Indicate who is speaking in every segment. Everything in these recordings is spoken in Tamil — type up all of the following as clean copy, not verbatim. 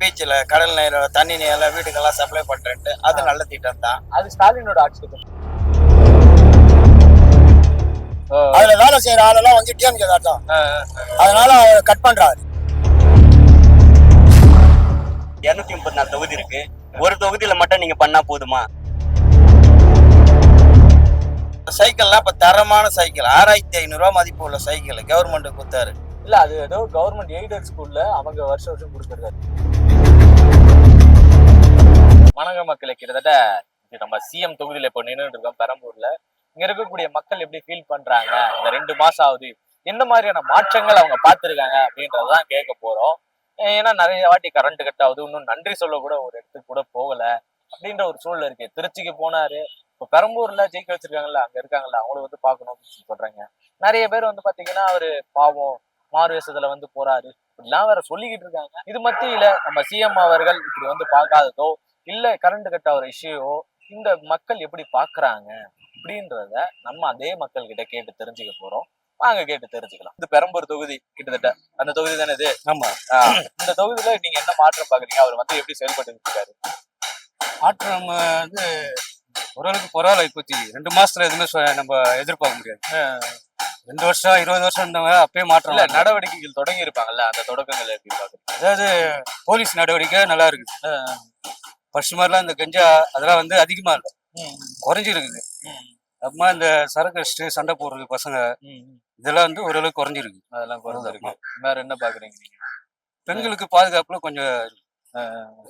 Speaker 1: பீச்சில் கடல் நீர் தண்ணி நீர் வீட்டுக்கெல்லாம் சப்ளை பண்றேன்ட்டு அது நல்ல திட்டம் தான்.
Speaker 2: அது ஸ்டாலினோட ஆட்சி.
Speaker 1: அதுல வேலை செய்யற ஆளெல்லாம் வந்து டிஎம்கே தான், அதனால கட் பண்றாரு.
Speaker 3: 234 தொகுதி இருக்கு, ஒரு தொகுதியில மட்டும் நீங்க பண்ணா போதுமா?
Speaker 1: சைக்கிள்லாம் இப்ப தரமான சைக்கிள் 6500 ரூபாய் மதிப்பு உள்ள சைக்கிள் கவர்மெண்ட் கொடுத்தாரு.
Speaker 2: இல்ல அது ஏதோ கவர்மெண்ட் எய்டட் ஸ்கூல்ல அவங்க வருஷம் வருஷம் கொடுக்கறது. வணக்க மக்களை, கிட்டத்தட்ட நம்ம சிஎம் தொகுதியில இப்ப நின்றுட்டு இருக்கோம் பெரம்பூர்ல. இங்க இருக்கக்கூடிய மக்கள் எப்படி ஃபீல் பண்றாங்க, இந்த 2 மாசம் ஆகுது, என்ன மாதிரியான மாற்றங்கள் அவங்க பார்த்திருக்காங்க அப்படின்றதான் கேட்க போறோம். ஏன்னா நிறைய வாட்டி கரண்ட் கட் ஆகுது, இன்னும் நன்றி சொல்ல கூட ஒரு இடத்துக்கு கூட போகல அப்படின்ற ஒரு சூழல் இருக்கு. திருச்சிக்கு போனாரு, இப்ப பெரம்பூர்ல ஜெயிக்க வச்சிருக்காங்கல்ல, அங்க இருக்காங்கல்ல, அவங்கள வந்து பாக்கணும் அப்படின்னு சொல்றாங்க. நிறைய பேர் வந்து பாத்தீங்கன்னா அவரு பாவம் மாறு வேஷத்துல வந்து போறாரு இப்படிலாம் வேற சொல்லிக்கிட்டு இருக்காங்க. இது மத்தியில நம்ம சிஎம் அவர்கள் இப்படி வந்து பார்க்காததோ இல்ல கரண்ட் கட் ஆகிற இஷ்யூவோ இந்த மக்கள் எப்படி பாக்குறாங்க அப்படின்றத நம்ம அதே மக்கள் கிட்ட கேட்டு தெரிஞ்சுக்க போறோம். வாங்க கேட்டு தெரிஞ்சுக்கலாம். இது பெரம்பூர் தொகுதி, கிட்டத்தட்ட அந்த தொகுதி தானே இது?
Speaker 1: ஆமா.
Speaker 2: இந்த தொகுதியில நீங்க என்ன மாற்றம் பாக்குறீங்க? அவர் வந்து எப்படி செயல்பட்டு இருக்காரு?
Speaker 1: மாற்றம் வந்து ஓரளவுக்கு பரவாயில்ல. இப்போத்தி 2 மாசத்துல எதுவுமே நம்ம எதிர்பார்க்க முடியாது. 2 வருஷம் 20 வருஷம் இருந்தவங்க அப்பயே மாற்றம்
Speaker 2: இல்ல, நடவடிக்கைகள் தொடங்கி இருப்பாங்கல்ல, அந்த தொடக்கங்கள் எப்படி பாக்குறீங்க?
Speaker 1: அதாவது போலீஸ் நடவடிக்கை நல்லா இருக்குது. ஃபர்ஸ்ட் மாதிரிலாம் இந்த கஞ்சா அதெல்லாம் வந்து அதிகமா இல்லை, குறைஞ்சிருக்குது. அப்புறமா இந்த சரக்கு அடிச்சுட்டு சண்டை போடுறது பசங்க இதெல்லாம் வந்து ஓரளவுக்கு குறைஞ்சிருக்கு.
Speaker 2: அதெல்லாம் குறைஞ்சிருக்கு. வேற என்ன பாக்குறீங்க நீங்க?
Speaker 1: பெண்களுக்கு பாதுகாப்புல கொஞ்சம்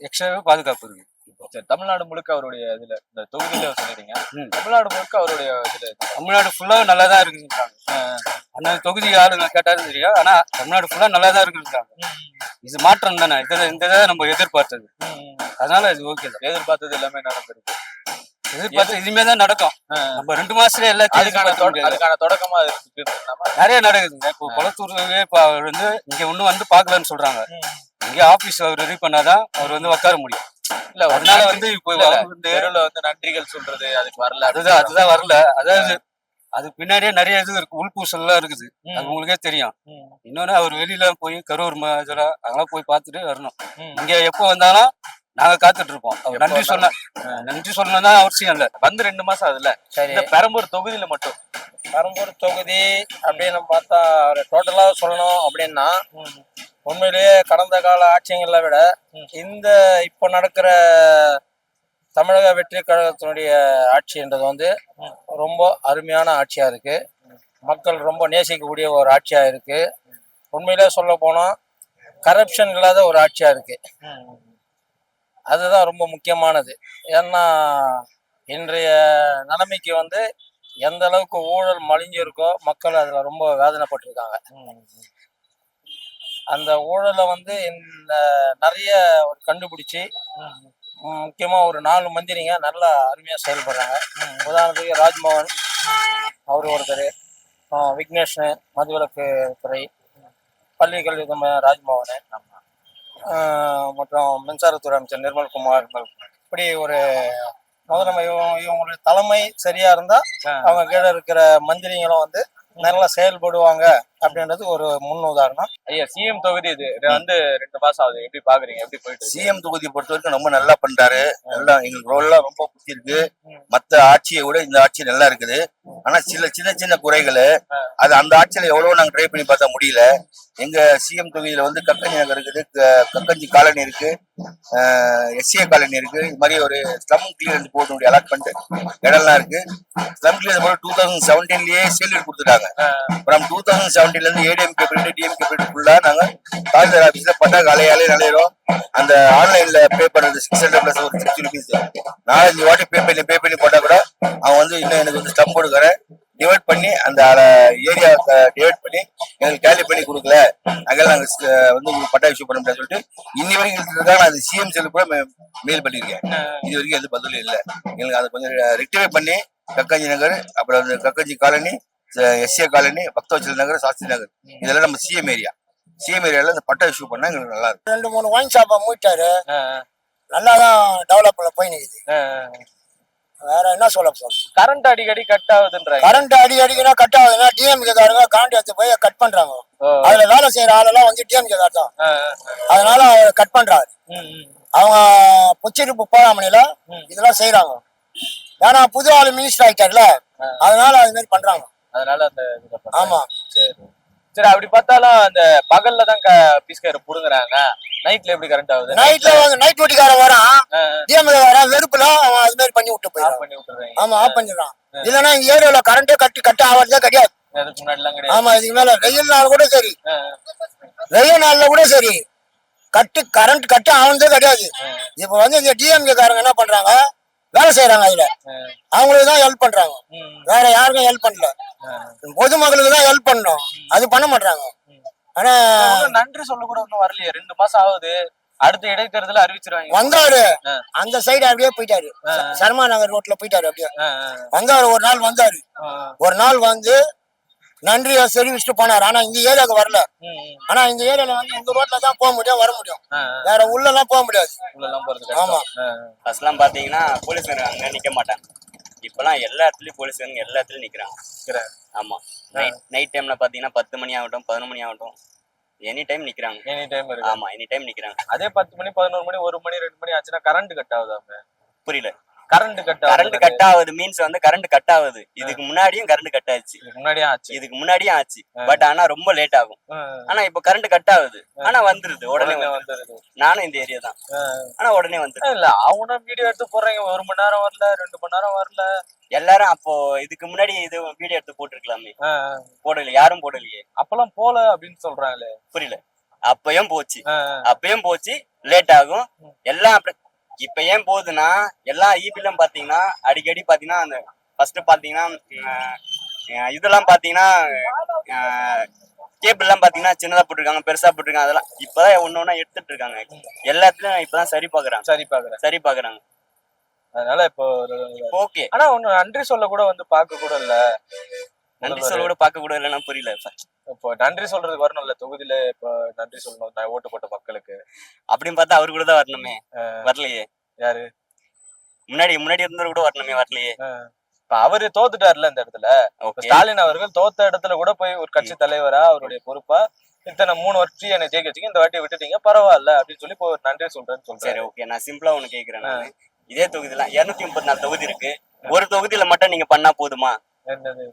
Speaker 1: எக்ஸ்ட்ராவே பாதுகாப்பு இருக்கு.
Speaker 2: சரி, தமிழ்நாடு முழுக்க அவருடைய இதுல இந்த தொகுதியில சொல்லிட்டீங்க, தமிழ்நாடு முழுக்க அவருடைய இதுல
Speaker 1: தமிழ்நாடு ஃபுல்லா நல்லா தான் இருக்குன்றாங்க. அந்த தொகுதி ஆளுங்க கேட்டாலும் தெரியும், ஆனா தமிழ்நாடு ஃபுல்லா நல்லா தான் இருக்குன்றாங்க. இது மாற்றம் தானே, இந்த இதை நம்ம எதிர்பார்த்தது, அதனால இது ஓகே தான்.
Speaker 2: எதிர்பார்த்தது எல்லாமே நடந்திருக்கு.
Speaker 1: எதிர்பார்த்து இனிமே தான் நடக்கும். நம்ம 2 மாசத்துல எல்லாத்தையும்
Speaker 2: அதுக்கான தொடக்கமா இருக்கு.
Speaker 1: நிறைய நடக்குதுங்க. இப்போ குளத்தூர்லயே வந்து இங்க ஒண்ணும் வந்து பாக்கலன்னு சொல்றாங்க. இங்க ஆபீஸ் அவர் ரெடி பண்ணாதான் அவர் வந்து உட்கார முடியும்.
Speaker 2: இல்ல,
Speaker 1: அதனால வந்து இப்போ
Speaker 2: தெருவுல வந்து நன்றிகள் சொல்றது அதுக்கு வரல.
Speaker 1: அதுதான் வரல. அதாவது அதுக்கு பின்னாடியே நிறைய இது இருக்கு, உள்பூசல் எல்லாம் இருக்குது, அது உங்களுக்கே தெரியும். இன்னொன்னு அவர் வெளியில போய் கரூர் இதெல்லாம் அங்கெல்லாம் போய் பார்த்துட்டு வரணும். இங்க எப்போ வந்தாலும் நாங்க காத்துட்டு இருப்போம். அவர் நன்றி சொல்லணும் தான் அவசியம் இல்ல.
Speaker 2: வந்து 2 மாசம் ஆகுதுல்ல. இந்த பெரம்பூர் தொகுதியில மட்டும்,
Speaker 1: பெரம்பூர் தொகுதி அப்படின்னு பார்த்தா டோட்டலா சொல்லணும் அப்படின்னா உண்மையிலேயே கடந்த கால ஆட்சியங்களை விட இந்த இப்போ நடக்கிற தமிழக வெற்றி கழகத்தினுடைய ஆட்சின்றது வந்து ரொம்ப அருமையான ஆட்சியா இருக்கு. மக்கள் ரொம்ப நேசிக்கக்கூடிய ஒரு ஆட்சியா இருக்கு. உண்மையிலே சொல்ல போனா கரப்ஷன் இல்லாத ஒரு ஆட்சியா இருக்கு. அதுதான் ரொம்ப முக்கியமானது. ஏன்னா இன்றைய நிலைமைக்கு வந்து எந்த அளவுக்கு ஊழல் மலிஞ்சிருக்கோ மக்கள் அதுல ரொம்ப வேதனைப்பட்டிருக்காங்க. அந்த ஊழலை வந்து நிறைய கண்டுபிடிச்சி முக்கியமா ஒரு 4 மந்திரிங்க நல்லா அருமையா செயல்படுறாங்க. உதாரணத்துக்கு ராஜ்மோகன் அவர் ஒருத்தர், விக்னேஷ் மதுவிலக்கு துறை, பள்ளி கல்வி ராஜ்மோகன், மற்றும் மின்சாரத்துறை அமைச்சர் நிர்மல்குமார், இப்படி ஒரு முதலமை இவங்களுடைய தலைமை சரியா இருந்தா அவங்க கீழே இருக்கிற மந்திரிகளும் வந்து நல்லா செயல்படுவாங்க அப்படின்றது ஒரு முன் உதாரணம்.
Speaker 2: ஐயா, சிஎம் தொகுதி இது வந்து 2 மாசம் ஆகுது, எப்படி பாக்குறீங்க? எப்படி போயிட்டு?
Speaker 4: சிஎம் தொகுதியை பொறுத்த வரைக்கும் ரொம்ப நல்லா பண்றாரு. நல்லா எங்களுக்கு ரோல்லாம் ரொம்ப பிடிச்சி இருக்கு. மத்த ஆட்சியை விட இந்த ஆட்சி நல்லா இருக்குது. ஆனா சின்ன சின்ன குறைகள் அது அந்த ஆட்சியில எவ்வளவு நாங்க ட்ரை பண்ணி பார்த்தா முடியல. எங்க சிஎம் தொகுதியில வந்து கக்கஞ்சி நகர் இருக்குது, கக்கஞ்சி காலனி இருக்கு, எஸ்ஏ காலனி இருக்கு. இது மாதிரி ஒரு ஸ்லம் கிளியரன்ஸ் போர்டுடைய அலாட்மெண்ட் இடம்லாம் இருக்கு. ஸ்லம் கிளியரன்ஸ் போர்டு 2017லயே சேல் கொடுத்துட்டாங்க. அப்புறம் 2017ல இருந்து ஏடிஎம்கே பிரிண்ட் டிஎம்கே பிரிண்ட் ஃபுல்லா நாங்க தாசில்தார் ஆபீஸ்ல பட்டா அலையாலே நடையிறோம். அந்த ஆன்லைன்ல பே பண்றது 600 பிளஸ் ஒரு 60 ருபீஸ் 4-5 வாட்டி பே பண்ணி போட்டா கூட அவன் வந்து இன்னும் எனக்கு வந்து ஸ்டம் கொடுக்குறேன் டிவைட் பண்ணி அந்த ஏரியா டிவைட் பண்ணி எங்களுக்கு டேலி பண்ணி கொடுக்கல, அங்கெல்லாம் நாங்க வந்து உங்களுக்கு பட்டா இஷ்யூ பண்ண முடியாது சொல்லிட்டு இன்னி வரைக்கும் இருக்காங்க. அது சிஎம் செல்லு கூட மெயில் பண்ணியிருக்கேன். இது வரைக்கும் எந்த பதிலும் இல்லை. எங்களுக்கு அதை கொஞ்சம் ரெக்டிஃபை பண்ணி கக்கஞ்சி நகர், அப்புறம் வந்து கக்கஞ்சி காலனி, எஸ்ஏ காலனி, பக்தவச்சல் நகர், சாஸ்திரி நகர், இதெல்லாம் நம்ம சிஎம் ஏரியால இந்த பட்டா இஷ்யூ பண்ணா எங்களுக்கு நல்லா இருக்கும்.
Speaker 1: 2-3 ஒயின் ஷாப்பை மூட்டாரு, நல்லாதான் டெவலப்ல போய் நிக்குது.
Speaker 5: வேற என்ன சொல்ல
Speaker 2: கரண்ட் அடிக்கடி கட் ஆகுதுன்றாங்க.
Speaker 5: கரண்ட் அடிக்கடினா கட் ஆகுதுன்னா டிஎம்கே காரங்க கரண்ட் எடுத்து போய் கட் பண்றாங்க. அதுல வேலை செய்யற ஆளெல்லாம் வந்து டிஎம்கே கார் தான். அதனால கட் பண்றாரு. அவங்க புச்சிருப்பு போராமணியில இதெல்லாம் செய்யறாங்க. ஏன்னா புது ஆளு மினிஸ்டர் ஆயிட்டார்ல, அதனால அது மாதிரி பண்றாங்க.
Speaker 2: அதனால அந்த
Speaker 5: ஆமா.
Speaker 2: சரி சரி. அப்படி பார்த்தாலும் அந்த பகல்ல தான் பீஸ்கார புடுங்குறாங்க, நைட்ல எப்படி கரண்ட் ஆகுது?
Speaker 5: நைட்ல நைட் டியூட்டிக்காரன் வரான், டிஎம்கே காரன் வெறுப்புல அவன் அது மாதிரி பண்ணி விட்டு போயிடும்.
Speaker 2: பண்ணி விட்டுறாங்க.
Speaker 5: ஆமா, ஆஃப் பண்ணிடுறான். இல்லன்னா இந்த ஏரியால கரண்டே கட் ஆகிறதே கிடையாது.
Speaker 2: அதுக்கு முன்னாடி எல்லாம் கிடையாது.
Speaker 5: ஆமா, இதுக்கு மேல வெயில் நாள் கூட சரி, வெயில் நாள்ல கூட சரி கரண்ட் கட்டு ஆனதே கிடையாது. இப்ப வந்து இந்த டிஎம்கே காரங்க என்ன பண்றாங்க, வேலை செய்யறாங்க, அதுல அவங்களுக்கு தான் ஹெல்ப் பண்றாங்க, வேற யாருக்கும் ஹெல்ப் பண்ணல. பொதுமக்களுக்கு தான் ஹெல்ப் பண்ணணும், அது பண்ண மாட்டாங்க. ஆனா
Speaker 2: நன்றி சொல்ல கூட ஒன்னும் வரலையே, 2 மாசம் ஆகுது. அடுத்த இடைத்தேர்தல அறிவிச்சிருவாங்க.
Speaker 5: வந்தாரு, அந்த சைடு அப்படியே போயிட்டாரு, சர்மா நகர் ரோட்ல போயிட்டாரு. அப்படியே வந்தாரு, ஒரு நாள் வந்தாரு, ஒரு நாள் வந்து நன்றியை தெரிவிச்சுட்டு போனாரு. ஆனா இந்த ஏரியாவுக்கு வரல. ஆனா இந்த ஏரியால வந்து இந்த ரோட்ல தான் போக முடியும், வர முடியும், வேற உள்ள எல்லாம் போக முடியாது. ஆமா.
Speaker 3: ஃபர்ஸ்ட் எல்லாம் பாத்தீங்கன்னா போலீஸ்காரங்க அங்க நிக்க மாட்டாங்க. இப்பெல்லாம் எல்லா இடத்துலயும் போலீஸ்காரங்க எல்லா இடத்துலயும் நிக்கிறாங்க. ஆமா. நைட் டைம்ல பாத்தீங்கன்னா 10 மணி ஆகட்டும், 11 மணி ஆகட்டும், எனி டைம் நிக்கிறாங்க.
Speaker 2: எனி டைம் இருக்கு.
Speaker 3: ஆமா, எனி டைம் நிக்கிறாங்க.
Speaker 2: அதே 10 மணி 11 மணி 1 மணி 2 மணி ஆச்சுன்னா கரண்ட் கட் ஆகுது.
Speaker 3: புரியல.
Speaker 2: கரண்ட்
Speaker 3: கட் ஆகுது மீன்ஸ் வந்து கரண்ட் கட் ஆகுது. இதுக்கு முன்னாடியும் கரண்ட் கட் ஆச்சு, இதுக்கு முன்னாடியும் ஆச்சு. பட் ஆனா ரொம்ப லேட் ஆகும். ஆனா இப்ப கரண்ட் கட் ஆகுது, ஆனா வந்துருது, உடனே வந்துருது. நானும் இந்த ஏரியா தான், ஆனா உடனே வந்துருது.
Speaker 2: இல்ல அவங்க வீடியோ எடுத்து போடுறாங்க, 1 மணி நேரம் வரல, 2 மணி நேரம் வரல.
Speaker 3: எல்லாரும் அப்போ இதுக்கு முன்னாடி இது வீடியோ எடுத்து போட்டுருக்கலாமே, போடல, யாரும் போடலையே.
Speaker 2: அப்பெல்லாம் போல அப்படின்னு சொல்றாங்களே.
Speaker 3: புரியல. அப்பயும் போச்சு, லேட் ஆகும் எல்லாம். அப்படி இப்ப ஏன் போகுதுன்னா, எல்லா ஈபிலும் பாத்தீங்கன்னா அடிக்கடி பாத்தீங்கன்னா அந்த ஃபர்ஸ்ட் பாத்தீங்கன்னா இதெல்லாம் பாத்தீங்கன்னா கேபிள் எல்லாம் பாத்தீங்கன்னா சின்னதா போட்டிருக்காங்க, பெருசா போட்டிருக்காங்க. அதெல்லாம் இப்பதான் ஒண்ணு எடுத்துட்டு இருக்காங்க. எல்லாத்துலயும் இப்பதான் சரி பாக்குறாங்க.
Speaker 2: அதனால இப்போ
Speaker 3: ஓகே.
Speaker 2: ஆனா ஒண்ணு நன்றி சொல்ல கூட வந்து பார்க்க கூட இல்ல,
Speaker 3: நன்றி சொல்ல கூட பார்க்க கூட இல்லைன்னா புரியல.
Speaker 2: இப்போ நன்றி சொல்றதுக்கு வரணும்ல தொகுதியில, இப்போ நன்றி சொல்லணும் நான் ஓட்டு போட்ட மக்களுக்கு
Speaker 3: அப்படின்னு பார்த்தா அவரு கூட தான் வரணுமே, வரலையே.
Speaker 2: யாரு
Speaker 3: முன்னாடி இருந்தவர் கூட வரணுமே, வரலையே.
Speaker 2: இப்ப அவரு தோத்துட்டாருல இந்த இடத்துல. ஸ்டாலின் அவர்கள் தோத்த இடத்துல கூட போய் ஒரு கட்சி தலைவரா அவருடைய பொறுப்பா இத்தனை 3 வருஷம் என்னை ஜெயிக்க வச்சுங்க, இந்த வாட்டி விட்டுட்டீங்க பரவாயில்ல அப்படின்னு சொல்லி இப்போ நன்றி சொல்றேன்னு சொல்றேன்.
Speaker 3: சரி, ஓகே. நான் சிம்பிளா ஒண்ணு கேக்குறேன். நான் இதே தொகுதியில 234 தொகுதி இருக்கு, ஒரு தொகுதியில மட்டும் நீங்க பண்ணா போதுமா?
Speaker 2: என்னது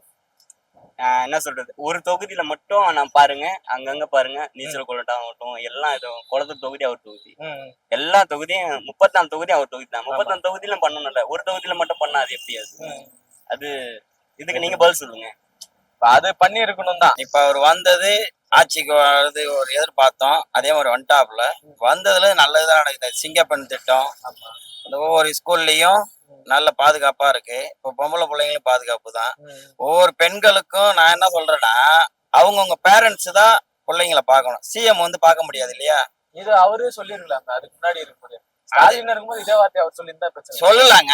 Speaker 3: என்ன சொல்றது, ஒரு தொகுதியில மட்டும் நான் பாருங்க, அங்கங்க பாருங்க, நீச்சல் குளம் ஆகட்டும், எல்லாம் இது குளத்தூர் தொகுதி அவர் தொகுதி, எல்லா தொகுதியும் 34 தொகுதி அவர் தொகுதி தான். 34 தொகுதியிலும் பண்ணணும்ல, ஒரு தொகுதியில மட்டும் பண்ணா அது எப்படியாது? அது இதுக்கு நீங்க பதில் சொல்லுங்க.
Speaker 2: அது பண்ணி இருக்கணும் தான்.
Speaker 1: இப்ப அவர் வந்தது ஆட்சிக்கு வர்றது ஒரு எதிர்பார்த்தோம், அதே மாதிரி வந்துட்டாப்புல. வந்ததுல நல்லதுதான் நடக்குது. சிங்கப்பெண் திட்டம், அந்த ஒவ்வொரு ஸ்கூல்லயும் நல்ல பாதுகாப்பா இருக்கு. இப்ப பொம்பளை பிள்ளைங்களும் பாதுகாப்பு தான். ஒவ்வொரு பெண்களுக்கும் நான் என்ன சொல்றேன்னா, அவங்கவுங்க பேரண்ட்ஸ் தான் பிள்ளைங்களை பார்க்கணும், சிஎம் வந்து பார்க்க முடியாது இல்லையா?
Speaker 2: இது அவரே சொல்லிருக்கலாங்க, அதுக்கு முன்னாடி இருக்கும்போது ஸ்டாலின் இருக்கும்போது இதே வார்த்தை அவர் சொல்லியிருந்தா பிரச்சனை
Speaker 1: சொல்லலாங்க.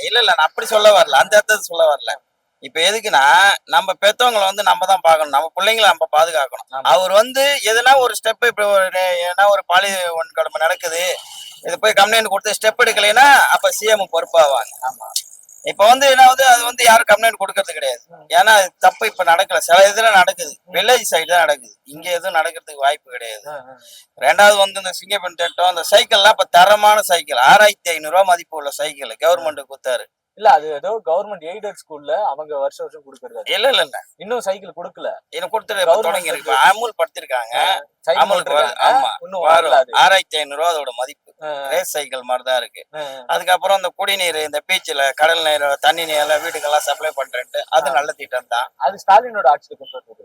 Speaker 1: இல்ல நான் அப்படி சொல்ல வரல, அந்த இடத்த சொல்ல வரல. இப்ப எதுக்குன்னா, நம்ம பெத்தவங்களை வந்து நம்ம தான் பார்க்கணும், நம்ம பிள்ளைங்களை நம்ம பாதுகாக்கணும். அவர் வந்து எதுனா ஒரு ஸ்டெப், இப்ப ஏன்னா ஒரு பாலி ஒன் கடமை நடக்குது, இது போய் கம்ப்ளைண்ட் கொடுத்து ஸ்டெப் எடுக்கலைன்னா அப்ப சிஎம் பொறுப்பாவாங்க. ஆமா. இப்ப வந்து என்னாவது, அது வந்து யாரும் கம்ப்ளைண்ட் கொடுக்கறது கிடையாது. ஏன்னா அது தப்பு இப்ப நடக்கல, சில இதுல நடக்குது, வில்லேஜ் சைடு தான் நடக்குது, இங்க எதுவும் நடக்கிறதுக்கு வாய்ப்பு கிடையாது. ரெண்டாவது வந்து இந்த சிங்கப்பெண் திட்டம், இந்த சைக்கிள்லாம் இப்ப தரமான சைக்கிள் 6500 ரூபாய் மதிப்பு உள்ள சைக்கிள் கவர்மெண்ட் கொடுத்தாரு.
Speaker 2: இல்ல அது ஏதோ கவர்மெண்ட் எய்டட் ஸ்கூல்ல அவங்க வருஷம் கொடுக்கறது.
Speaker 1: இல்ல
Speaker 2: இன்னும் சைக்கிள் கொடுக்கல,
Speaker 1: இன்னும் கொடுத்துட்டு தொடங்கி இருக்கு, அமுல் படுத்திருக்காங்க. ஆமா, 6500 ரூபாய் அதோட மதிப்பு. ரேஸ் சைக்கிள் மாதிரிதான் இருக்கு. அதுக்கப்புறம் இந்த குடிநீர், இந்த பீச்சில் கடல் நீர், தண்ணி நீர் வீட்டுக்கெல்லாம் சப்ளை பண்றேன்ட்டு, அது நல்ல திட்டம் தான்.
Speaker 2: அது ஸ்டாலினோட ஆட்சியில் கொண்டு வந்தது.